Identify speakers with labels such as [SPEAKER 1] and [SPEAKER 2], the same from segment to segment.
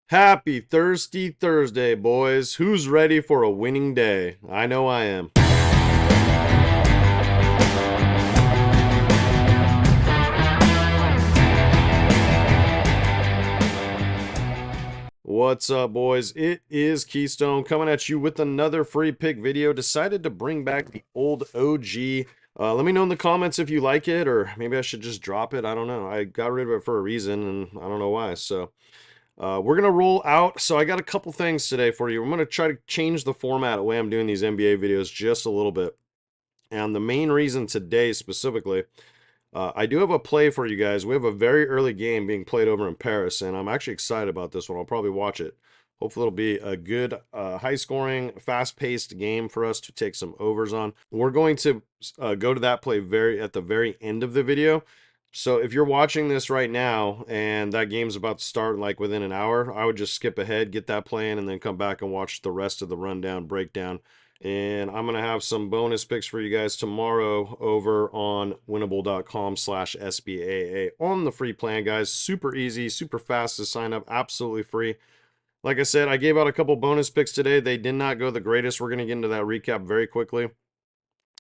[SPEAKER 1] Happy Thirsty Thursday, boys. Who's ready for a winning day? I know I am. What's up, boys? It is Keystone coming at you with another free pick video. Decided to bring back the old OG. Let me know in the comments if you like it, or maybe I should just drop it. I don't know. I got rid of it for a reason, and I don't know why. So we're going to roll out. So I got a couple things today for you. I'm going to try to change the format of the way I'm doing these NBA videos just a little bit. And the main reason today specifically, I do have a play for you guys. We have a very early game being played over in Paris, and I'm actually excited about this one. I'll probably watch it. Hopefully it'll be a good, high-scoring, fast-paced game for us to take some overs on. We're going to go to that play at the very end of the video. So if you're watching this right now and that game's about to start like within an hour, I would just skip ahead, get that playing, and then come back and watch the rest of the rundown breakdown. And I'm going to have some bonus picks for you guys tomorrow over on winnable.com/SBAA on the free plan, guys. Super easy, super fast to sign up, absolutely free. Like I said, I gave out a couple bonus picks today. They did not go the greatest. We're going to get into that recap very quickly.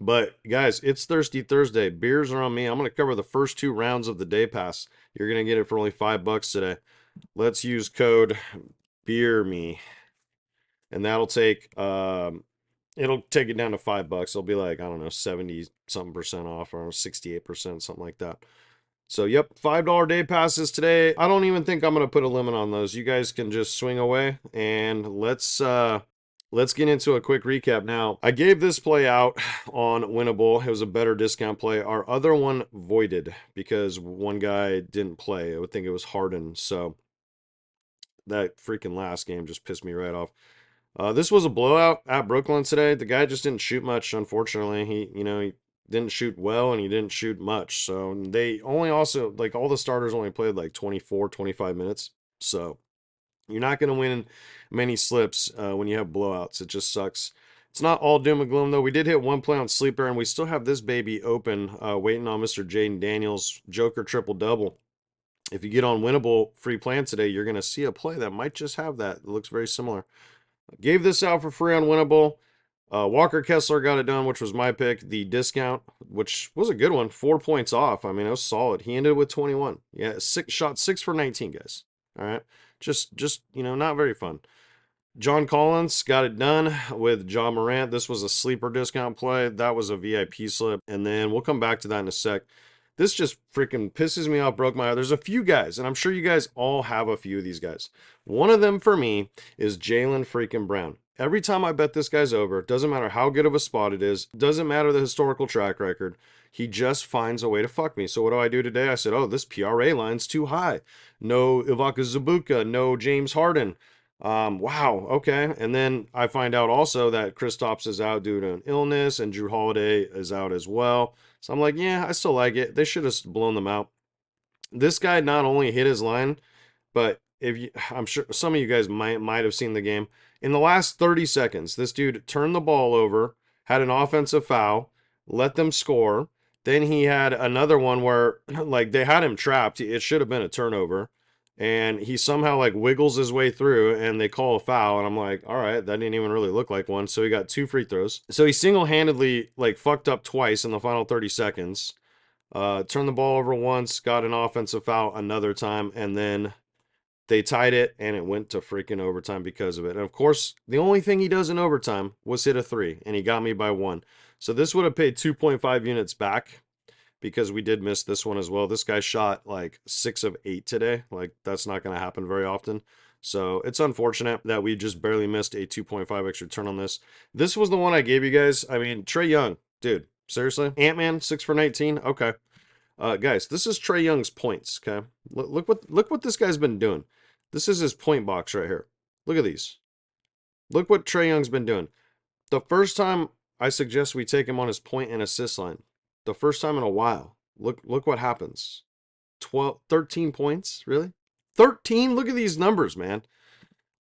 [SPEAKER 1] But guys, it's Thirsty Thursday. Beers are on me. I'm going to cover the first two rounds of the day pass. You're going to get it for only $5 today. Let's use code BEERME. And that'll take it'll take it down to $5. It'll be like, I don't know, 70 something percent off, or 68%, something like that. So yep, $5 day passes today. I don't even think I'm gonna put a limit on those. You guys can just swing away, and let's get into a quick recap now. I gave this play out on Winnable. It was a better discount play. Our other one voided because one guy didn't play. I would think it was Harden. So that freaking last game just pissed me right off. This was a blowout at Brooklyn today. The guy just didn't shoot much, unfortunately. He didn't shoot well, and he didn't shoot much. So they only also, like, all the starters only played like 24, 25 minutes. So you're not going to win many slips when you have blowouts. It just sucks. It's not all doom and gloom, though. We did hit one play on Sleeper, and we still have this baby open, waiting on Mr. Jaden Daniels' Joker triple-double. If you get on Winnable free plan today, you're going to see a play that might just have that. It looks very similar. Gave this out for free on Winnable. Walker Kessler got it done, which was my pick. The discount, which was a good one, 4 points off. I mean, it was solid. He ended with 21. Yeah, shot 6 for 19, guys. All right, just not very fun. John Collins got it done with Ja Morant. This was a sleeper discount play. That was a VIP slip, and then we'll come back to that in a sec. This just freaking pisses me off, broke my heart. There's a few guys, and I'm sure you guys all have a few of these guys. One of them for me is Jaylen freaking Brown. Every time I bet this guy's over, it doesn't matter how good of a spot it is, doesn't matter the historical track record, he just finds a way to fuck me. So what do I do today? I said, oh, this PRA line's too high. No Ivica Zubac, no James Harden. Wow, okay. And then I find out also that Kristaps is out due to an illness, and Drew Holiday is out as well. So I'm like, yeah, I still like it. They should have blown them out. This guy not only hit his line, but I'm sure some of you guys might have seen the game. In the last 30 seconds, this dude turned the ball over, had an offensive foul, let them score. Then he had another one where like they had him trapped. It should have been a turnover. And he somehow like wiggles his way through, and they call a foul, and I'm like, all right, that didn't even really look like one. So he got 2 free throws. So he single-handedly like fucked up twice in the final 30 seconds. Turned the ball over once, got an offensive foul another time, and then they tied it, and it went to freaking overtime because of it. And of course, the only thing he does in overtime was hit a 3, and he got me by 1. So this would have paid 2.5 units back, because we did miss this one as well. This guy shot like 6 of 8 today. Like, that's not going to happen very often. So it's unfortunate that we just barely missed a 2.5x return on this. This was the one I gave you guys. I mean, Trae Young, dude, seriously? Ant-Man, 6 for 19? Okay. Guys, this is Trae Young's points, okay? Look what this guy's been doing. This is his point box right here. Look at these. Look what Trae Young's been doing. The first time I suggest we take him on his point and assist line. The first time in a while. Look what happens. 13 points? Really? 13? Look at these numbers, man.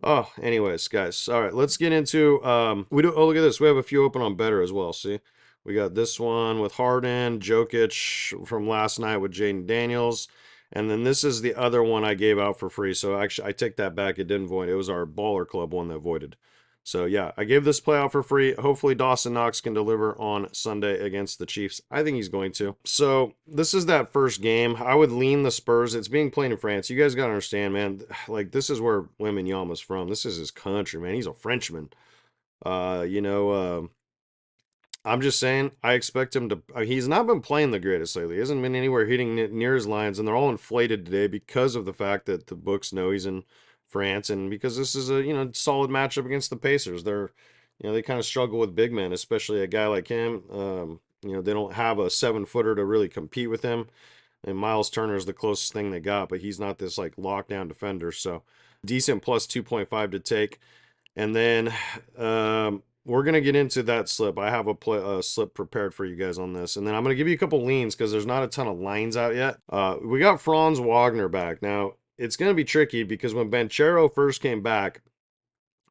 [SPEAKER 1] Oh, anyways, guys. All right, let's get into oh, look at this. We have a few open on Betr as well, see? We got this one with Harden, Jokic from last night with Jaden Daniels. And then this is the other one I gave out for free. So actually, I take that back. It didn't void. It was our Baller Club one that voided. So yeah, I gave this play out for free. Hopefully Dawson Knox can deliver on Sunday against the Chiefs. I think he's going to. So this is that first game. I would lean the Spurs. It's being played in France. You guys got to understand, man. Like, this is where Wembanyama's from. This is his country, man. He's a Frenchman. Uh, you know, uh, I'm just saying, I expect him to. He's not been playing the greatest lately. He hasn't been anywhere hitting near his lines, and they're all inflated today because of the fact that the books know he's in France, and because this is a solid matchup against the Pacers. They kind of struggle with big men, especially a guy like him. They don't have a 7-footer to really compete with him, and Miles Turner is the closest thing they got, but he's not this like lockdown defender. So decent plus 2.5 to take. And then we're going to get into that slip. I have a slip prepared for you guys on this. And then I'm going to give you a couple leans because there's not a ton of lines out yet. We got Franz Wagner back. Now, it's going to be tricky because when Banchero first came back,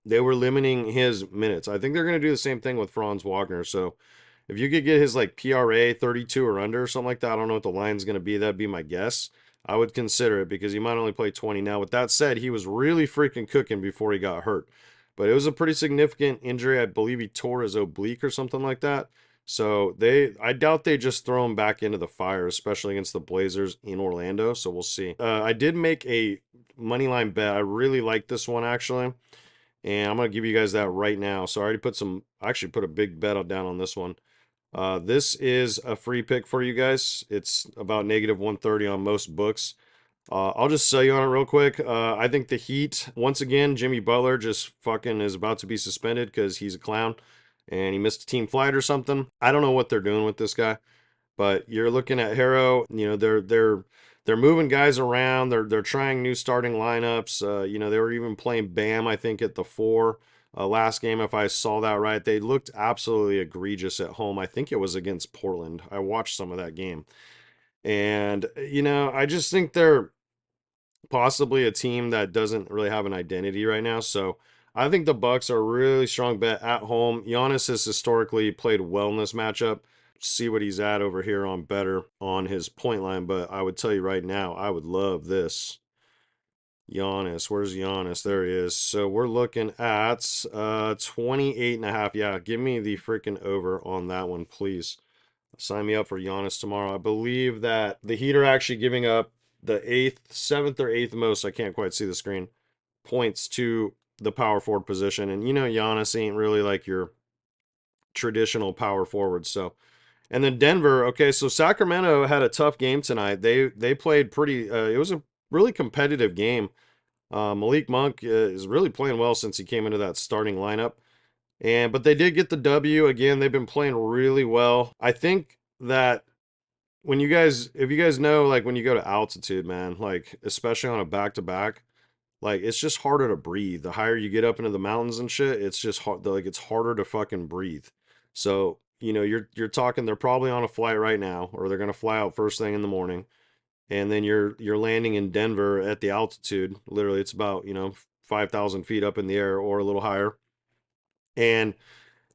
[SPEAKER 1] they were limiting his minutes. I think they're going to do the same thing with Franz Wagner. So if you could get his like PRA 32 or under or something like that, I don't know what the line's going to be. That'd be my guess. I would consider it because he might only play 20 now. With that said, he was really freaking cooking before he got hurt. But it was a pretty significant injury. I believe he tore his oblique or something like that. So I doubt they just throw him back into the fire, especially against the Blazers in Orlando. So we'll see. I did make a money line bet. I really like this one actually, and I'm gonna give you guys that right now. So I actually put a big bet down on this one. This is a free pick for you guys. It's about negative 130 on most books. I'll just sell you on it real quick. I think the Heat, once again, Jimmy Butler just fucking is about to be suspended because he's a clown and he missed a team flight or something. I don't know what they're doing with this guy, but you're looking at Harrow. They're moving guys around. They're trying new starting lineups. They were even playing Bam, I think, at the 4 last game, if I saw that right. They looked absolutely egregious at home. I think it was against Portland. I watched some of that game. And, I just think they're possibly a team that doesn't really have an identity right now. So I think the Bucks are a really strong bet at home. Giannis has historically played well in this matchup. See what he's at over here on Betr on his point line. But I would tell you right now, I would love this. Giannis, where's Giannis? There he is. So we're looking at 28.5. Yeah, give me the freaking over on that one, please. Sign me up for Giannis tomorrow. I believe that the Heat are actually giving up the 7th or 8th most, I can't quite see the screen, points to the power forward position. And Giannis ain't really like your traditional power forward. So, and then Denver, okay, so Sacramento had a tough game tonight. They played pretty, it was a really competitive game. Malik Monk is really playing well since he came into that starting lineup. But they did get the W. Again, they've been playing really well. I think that if you guys know, like when you go to altitude, man, like especially on a back-to-back, like it's just harder to breathe. The higher you get up into the mountains and shit, it's just hard, like it's harder to fucking breathe. So, you're talking they're probably on a flight right now, or they're gonna fly out first thing in the morning. And then you're landing in Denver at the altitude. Literally, it's about, 5,000 feet up in the air or a little higher. And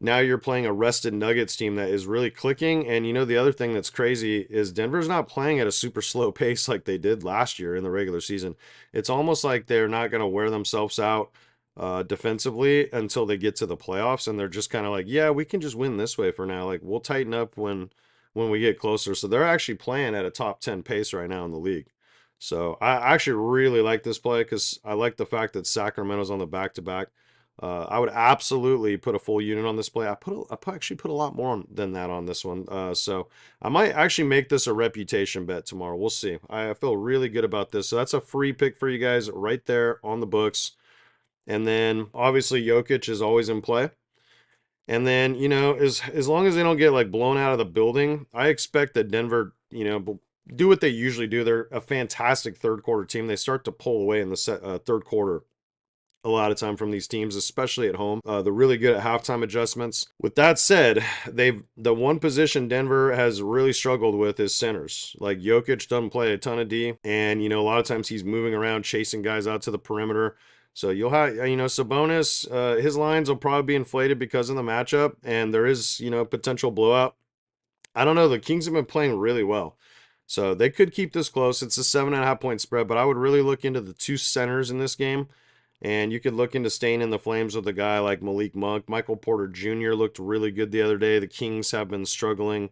[SPEAKER 1] now you're playing a rested Nuggets team that is really clicking. And the other thing that's crazy is Denver's not playing at a super slow pace like they did last year in the regular season. It's almost like they're not going to wear themselves out defensively until they get to the playoffs. And they're just kind of like, yeah, we can just win this way for now. Like we'll tighten up when we get closer. So they're actually playing at a top 10 pace right now in the league. So I actually really like this play because I like the fact that Sacramento's on the back-to-back. I would absolutely put a full unit on this play. I actually put a lot more than that on this one. So I might actually make this a reputation bet tomorrow. We'll see. I feel really good about this. So that's a free pick for you guys right there on the books. And then obviously Jokic is always in play. And then, as long as they don't get like blown out of the building, I expect that Denver, do what they usually do. They're a fantastic third quarter team. They start to pull away in the third quarter a lot of time from these teams, especially at home. They're really good at halftime adjustments. With that said, the one position Denver has really struggled with is centers. Like Jokic doesn't play a ton of D, and a lot of times he's moving around chasing guys out to the perimeter. So you'll have, Sabonis, his lines will probably be inflated because of the matchup, and there is, potential blowout. I don't know. The Kings have been playing really well. So they could keep this close. It's a 7.5 point spread, but I would really look into the two centers in this game. And you could look into staying in the flames with a guy like Malik Monk. Michael Porter Jr. looked really good the other day. The Kings have been struggling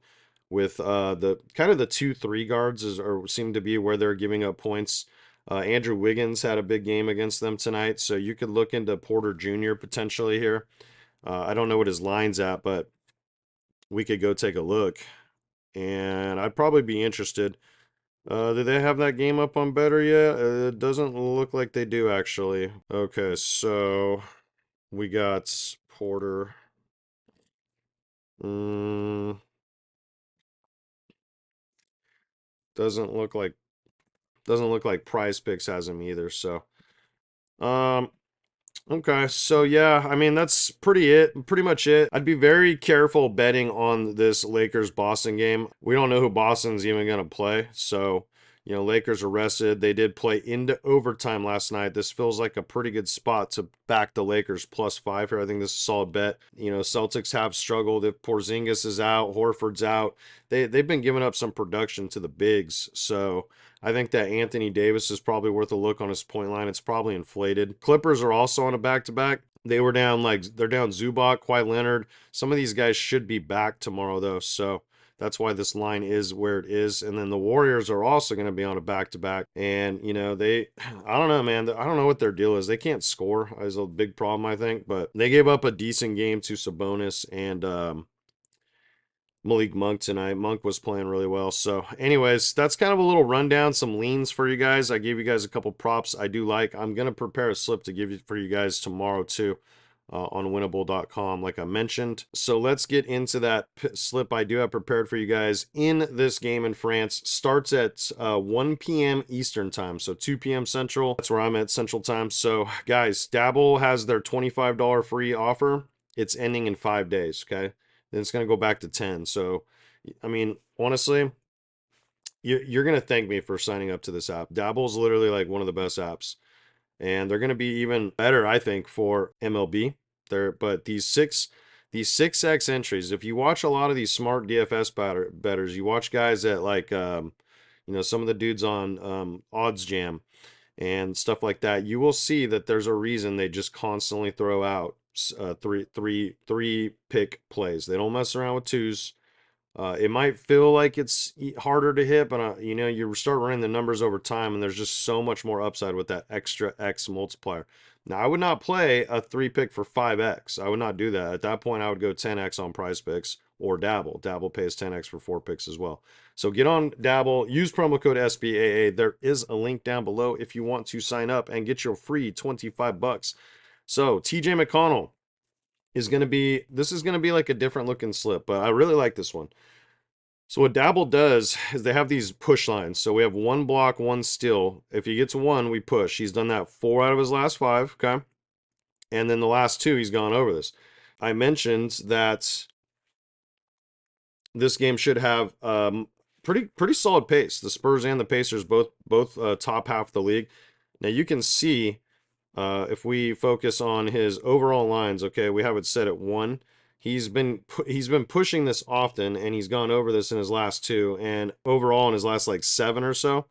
[SPEAKER 1] with the kind of the 2-3 guards or seem to be where they're giving up points. Andrew Wiggins had a big game against them tonight, so you could look into Porter Jr. potentially here. I don't know what his line's at, but we could go take a look. And I'd probably be interested. Do they have that game up on Betr yet? It doesn't look like they do, actually. Okay, so we got Porter. Mm, doesn't look like Prize Picks has him either. So, um, okay, so yeah, I mean that's pretty much it. I'd be very careful betting on this Lakers Boston game. We don't know who Boston's even gonna play, so Lakers are rested. They did play into overtime last night. This feels like a pretty good spot to back the Lakers +5 here. I think this is a solid bet. Celtics have struggled. If Porzingis is out, Horford's out, they've been giving up some production to the bigs, so I think that Anthony Davis is probably worth a look on his point line. It's probably inflated. Clippers are also on a back-to-back. They're down Zubac, Kawhi Leonard. Some of these guys should be back tomorrow though, so that's why this line is where it is. And then the Warriors are also going to be on a back-to-back. And I don't know, man. I don't know what their deal is. They can't score is a big problem, I think. But they gave up a decent game to Sabonis and Malik Monk tonight. Monk was playing really well. So, anyways, that's kind of a little rundown, some leans for you guys. I gave you guys a couple props I do like. I'm going to prepare a slip to give you for you guys tomorrow too. On winnable.com, like I mentioned. So let's get into that slip I do have prepared for you guys in this game in France. Starts at 1 p.m. Eastern time, so 2 p.m. Central. That's where I'm at Central time. So guys, Dabble has their $25 free offer. It's ending in 5 days, okay? Then it's going to go back to 10. So, I mean, honestly, you're going to thank me for signing up to this app. Dabble is literally like one of the best apps. And they're going to be even better, I think, for MLB. But these 6x entries, if you watch a lot of these smart DFS bettors, you watch guys that like some of the dudes on Odds Jam and stuff like that, you will see that there's a reason they just constantly throw out three pick plays. They don't mess around with twos. It might feel like it's harder to hit, but you start running the numbers over time, and there's just so much more upside with that extra X multiplier. Now, I would not play a 3-pick for 5X. I would not do that. At that point, I would go 10X on Prize Picks or Dabble. Dabble pays 10X for 4 picks as well. So get on Dabble, use promo code SBAA. There is a link down below if you want to sign up and get your free 25 bucks. So TJ McConnell is going to be, this is going to be like a different looking slip, but I really like this one. So what Dabble does is they have these push lines. So we have 1 block, 1 steal. If he gets 1, we push. He's done that 4 out of his last 5, okay? And then the last 2, he's gone over this. I mentioned that this game should have pretty solid pace. The Spurs and the Pacers both top half of the league. Now you can see if we focus on his overall lines, okay, we have it set at 1. He's been pushing this often, and he's gone over this in his last 2, and overall in his last like 7 or so,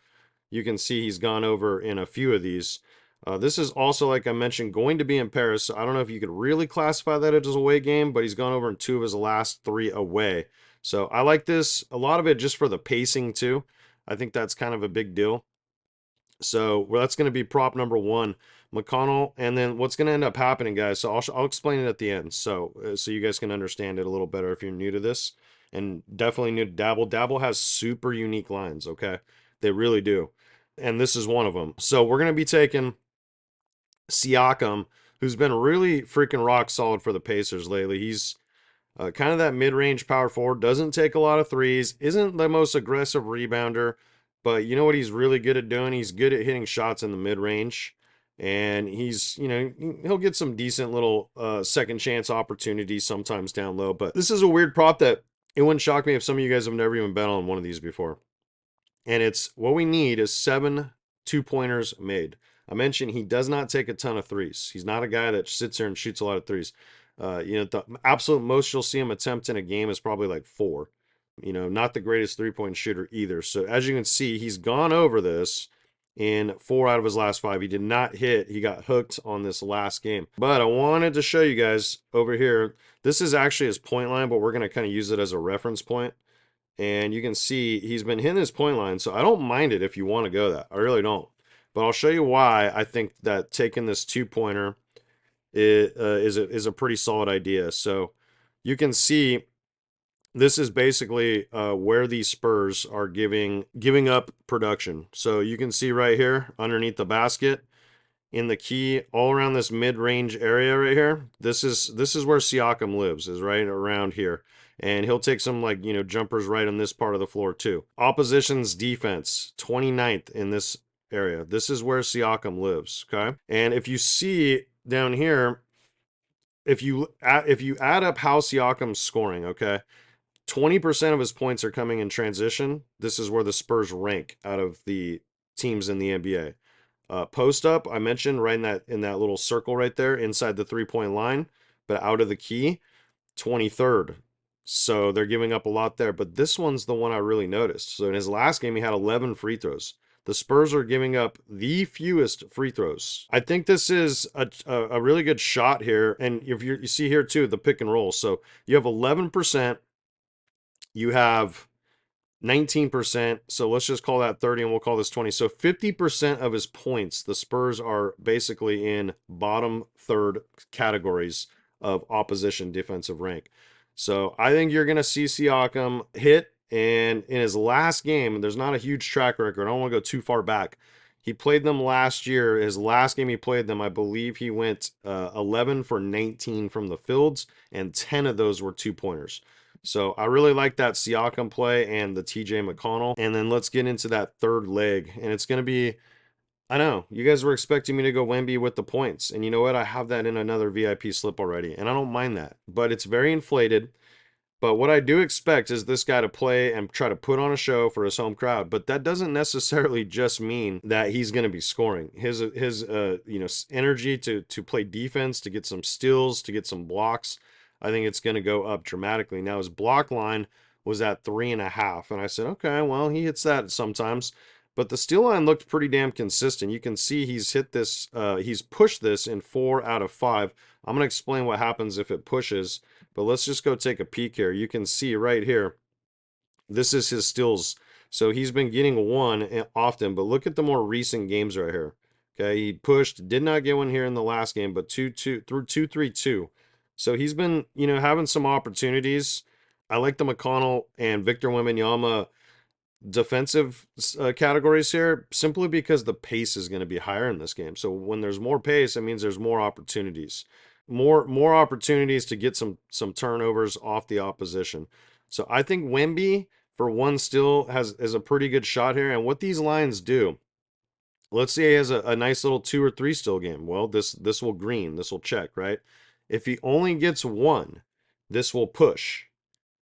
[SPEAKER 1] you can see he's gone over in a few of these. This is also, like I mentioned, going to be in Paris. So I don't know if you could really classify that as a away game, but he's gone over in 2 of his last 3 away. So I like this, a lot of it just for the pacing too. I think that's kind of a big deal. So that's going to be prop number 1, McConnell. And then what's going to end up happening, guys, so I'll explain it at the end so you guys can understand it a little better if you're new to this, and definitely new to Dabble. Dabble has super unique lines, okay? They really do. And this is one of them. So we're going to be taking Siakam, who's been really freaking rock solid for the Pacers lately. He's kind of that mid-range power forward, doesn't take a lot of threes, isn't the most aggressive rebounder, but you know what he's really good at doing? He's good at hitting shots in the mid-range, and he'll get some decent little second chance opportunities sometimes down low. But this is a weird prop that it wouldn't shock me if some of you guys have never even bet on one of these before. And it's what we need is 7 2-pointers made. I mentioned he does not take a ton of threes. He's not a guy that sits there and shoots a lot of threes. The absolute most you'll see him attempt in a game is probably like 4. You know, not the greatest three-point shooter either. So as you can see, he's gone over this in 4 out of his last 5. He did not hit. He got hooked on this last game. But I wanted to show you guys over here. This is actually his point line, but we're going to kind of use it as a reference point. And you can see he's been hitting his point line. So I don't mind it if you want to go that. I really don't. But I'll show you why I think that taking this 2-pointer is a pretty solid idea. So you can see this is basically where these Spurs are giving up production. So you can see right here underneath the basket in the key, all around this mid-range area right here. This is where Siakam lives, is right around here. And he'll take some, like, you know, jumpers right on this part of the floor too. Opposition's defense, 29th in this area. This is where Siakam lives, okay? And if you see down here, if you add up how Siakam's scoring, okay? 20% of his points are coming in transition. This is where the Spurs rank out of the teams in the NBA. Post up, I mentioned right in that little circle right there inside the 3-point line, but out of the key, 23rd. So they're giving up a lot there. But this one's the one I really noticed. So in his last game, he had 11 free throws. The Spurs are giving up the fewest free throws. I think this is a really good shot here. And if you see here too, the pick and roll. So you have 11%. You have 19%. So let's just call that 30 and we'll call this 20. So 50% of his points, the Spurs are basically in bottom third categories of opposition defensive rank. So I think you're going to see Siakam hit. And in his last game, there's not a huge track record. I don't want to go too far back. He played them last year. His last game he played them, I believe he went 11 for 19 from the fields, and 10 of those were 2-pointers. So I really like that Siakam play and the TJ McConnell. And then let's get into that third leg. And it's going to be, I know, you guys were expecting me to go Wemby with the points. And you know what? I have that in another VIP slip already. And I don't mind that. But it's very inflated. But what I do expect is this guy to play and try to put on a show for his home crowd. But that doesn't necessarily just mean that he's going to be scoring. His you know, energy to play defense, to get some steals, to get some blocks, I think it's going to go up dramatically. Now his block line was at 3.5, and I said, okay, well, he hits that sometimes. But the steal line looked pretty damn consistent. You can see he's hit this, he's pushed this in 4 out of 5. I'm going to explain what happens if it pushes. But let's just go take a peek here. You can see right here, this is his steals. So he's been getting one often, but look at the more recent games right here. Okay, he pushed, did not get one here in the last game, but 2-2 through 2-3-2. So he's been, you know, having some opportunities. I like the McConnell and Victor Wembanyama defensive categories here simply because the pace is going to be higher in this game. So when there's more pace, it means there's more opportunities. More opportunities to get some turnovers off the opposition. So I think Wemby for one still is a pretty good shot here. And what these lines do, let's say he has a nice little 2 or 3 still game. Well, this will green, this will check, right? If he only gets one, this will push.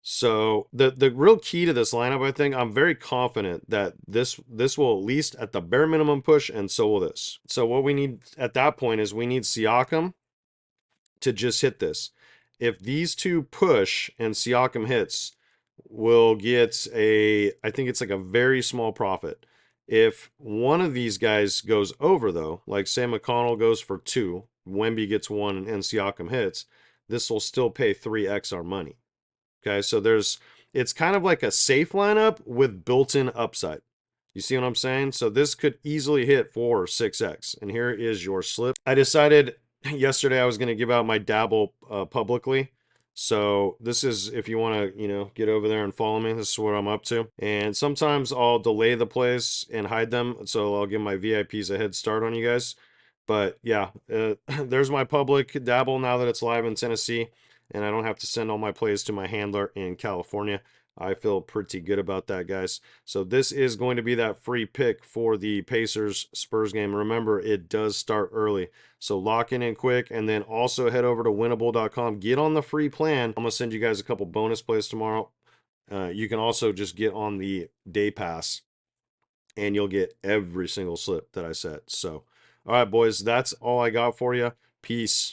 [SPEAKER 1] So the real key to this lineup, I think, I'm very confident that this will at least at the bare minimum push, and so will this. So what we need at that point is we need Siakam to just hit this. If these two push and Siakam hits, we'll get I think it's like a very small profit. If one of these guys goes over, though, like say McConnell goes for 2, Wemby gets 1, and Siakam hits, this will still pay 3x our money. Okay, so it's kind of like a safe lineup with built-in upside. You see what I'm saying? So this could easily hit 4 or 6x. And here is your slip. I decided yesterday I was going to give out my Dabble publicly. So this is, if you want to, you know, get over there and follow me, this is what I'm up to. And sometimes I'll delay the plays and hide them. So I'll give my VIPs a head start on you guys. But yeah, there's my public Dabble now that it's live in Tennessee. And I don't have to send all my plays to my handler in California. I feel pretty good about that, guys. So this is going to be that free pick for the Pacers Spurs game. Remember, it does start early. So lock in quick, and then also head over to winnable.com. Get on the free plan. I'm going to send you guys a couple bonus plays tomorrow. You can also just get on the day pass, and you'll get every single slip that I set. So, all right, boys, that's all I got for you. Peace.